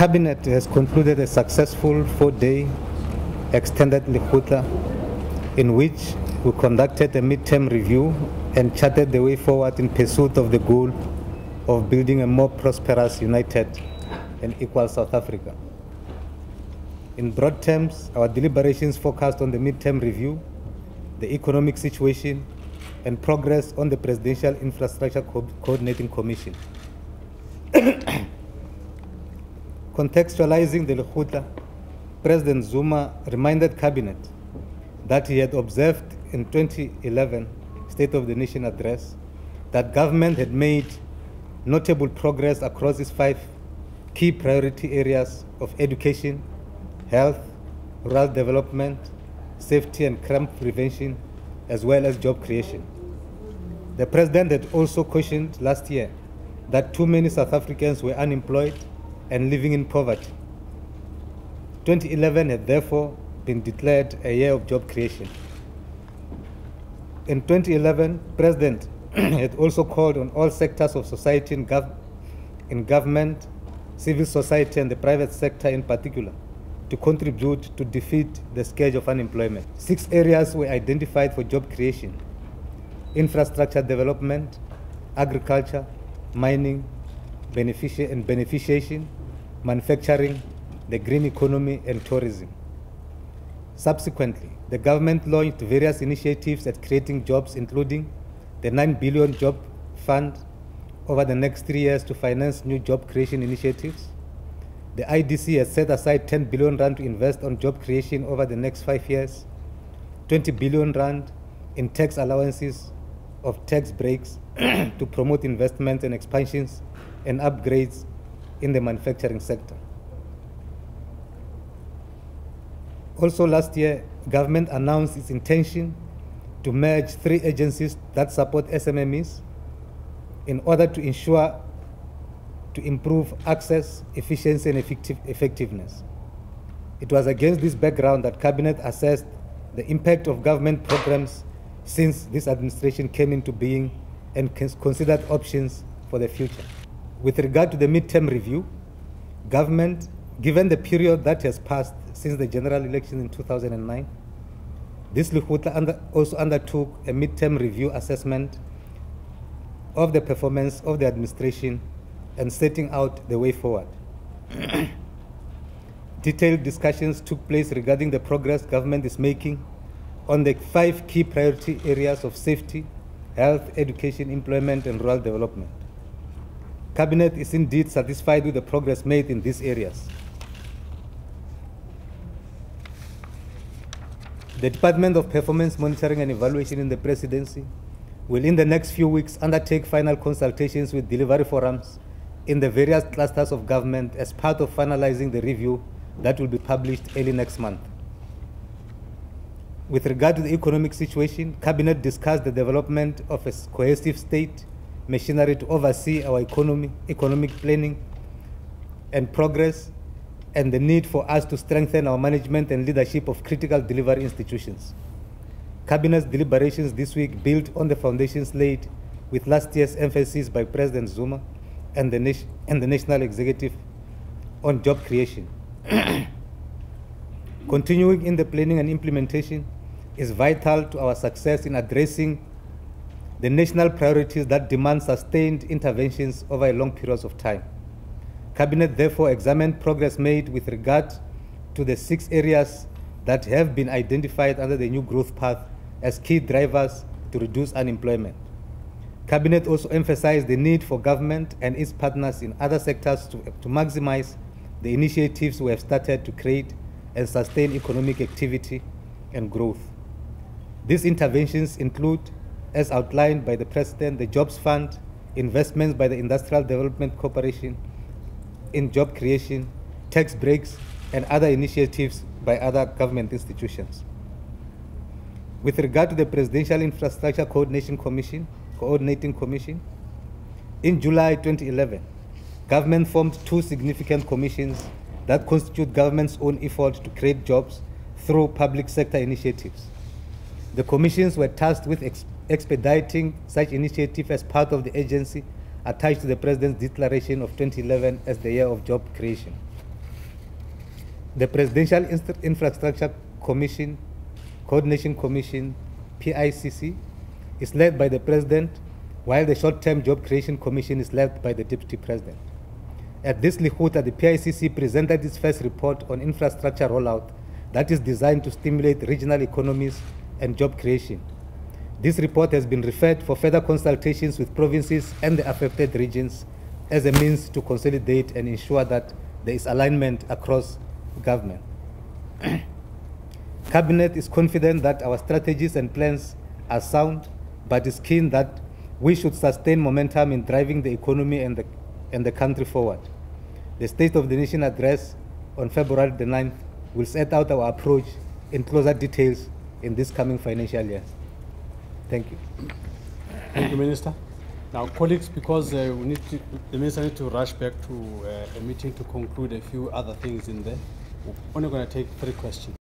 Cabinet has concluded a successful 4-day extended Lekgotla in which we conducted a midterm review and charted the way forward in pursuit of the goal of building a more prosperous, united, and equal South Africa. In broad terms, our deliberations focused on the midterm review, the economic situation, and progress on the Presidential Infrastructure Coordinating Commission. Contextualizing the Lekgotla, President Zuma reminded Cabinet that he had observed in 2011 State of the Nation address that government had made notable progress across its 5 key priority areas of education, health, rural development, safety and crime prevention, as well as job creation. The President had also cautioned last year that too many South Africans were unemployed and living in poverty. 2011 had therefore been declared a year of job creation. In 2011, President had also called on all sectors of society in government, civil society and the private sector in particular to contribute to defeat the scourge of unemployment. 6 areas were identified for job creation: infrastructure development, agriculture, mining, beneficiation, manufacturing, the green economy, and tourism. Subsequently, the government launched various initiatives at creating jobs, including the 9 billion job fund over the next 3 years to finance new job creation initiatives. The IDC has set aside 10 billion rand to invest on job creation over the next 5 years, 20 billion rand in tax allowances of tax breaks to promote investment and expansions and upgrades in the manufacturing sector. Also last year, government announced its intention to merge 3 agencies that support SMMEs in order to improve access, efficiency, and effectiveness. It was against this background that Cabinet assessed the impact of government programs since this administration came into being and considered options for the future. With regard to the midterm review, government, given the period that has passed since the general election in 2009, this Lekgotla also undertook a midterm review assessment of the performance of the administration and setting out the way forward. Detailed discussions took place regarding the progress government is making on the 5 key priority areas of safety, health, education, employment, and rural development. Cabinet is indeed satisfied with the progress made in these areas. The Department of Performance Monitoring and Evaluation in the Presidency will in the next few weeks undertake final consultations with delivery forums in the various clusters of government as part of finalizing the review that will be published early next month. With regard to the economic situation, Cabinet discussed the development of a cohesive state machinery to oversee our economic planning and progress, and the need for us to strengthen our management and leadership of critical delivery institutions. Cabinet's deliberations this week built on the foundations laid with last year's emphasis by President Zuma and the National Executive on job creation. Continuing in the planning and implementation is vital to our success in addressing the national priorities that demand sustained interventions over a long periods of time. Cabinet therefore examined progress made with regard to the 6 areas that have been identified under the new growth path as key drivers to reduce unemployment. Cabinet also emphasized the need for government and its partners in other sectors to maximize the initiatives we have started to create and sustain economic activity and growth. These interventions include, as outlined by the President, the Jobs Fund, investments by the Industrial Development Corporation in job creation, tax breaks, and other initiatives by other government institutions. With regard to the Presidential Infrastructure Coordinating Commission, in July 2011, government formed 2 significant commissions that constitute government's own effort to create jobs through public sector initiatives. The commissions were tasked with expediting such initiative as part of the agency attached to the President's declaration of 2011 as the year of job creation. The Presidential Infrastructure Commission, Coordination Commission, PICC, is led by the President, while the Short-Term Job Creation Commission is led by the Deputy President. At this Lekgotla, the PICC presented its first report on infrastructure rollout that is designed to stimulate regional economies and job creation. This report has been referred for further consultations with provinces and the affected regions as a means to consolidate and ensure that there is alignment across government. Cabinet is confident that our strategies and plans are sound, but is keen that we should sustain momentum in driving the economy and the country forward. The State of the Nation address on February the 9th will set out our approach in closer details in this coming financial year. Thank you. Thank you, Minister. Now, colleagues, because the Minister needs to rush back to a meeting to conclude a few other things in there, we're only going to take 3 questions.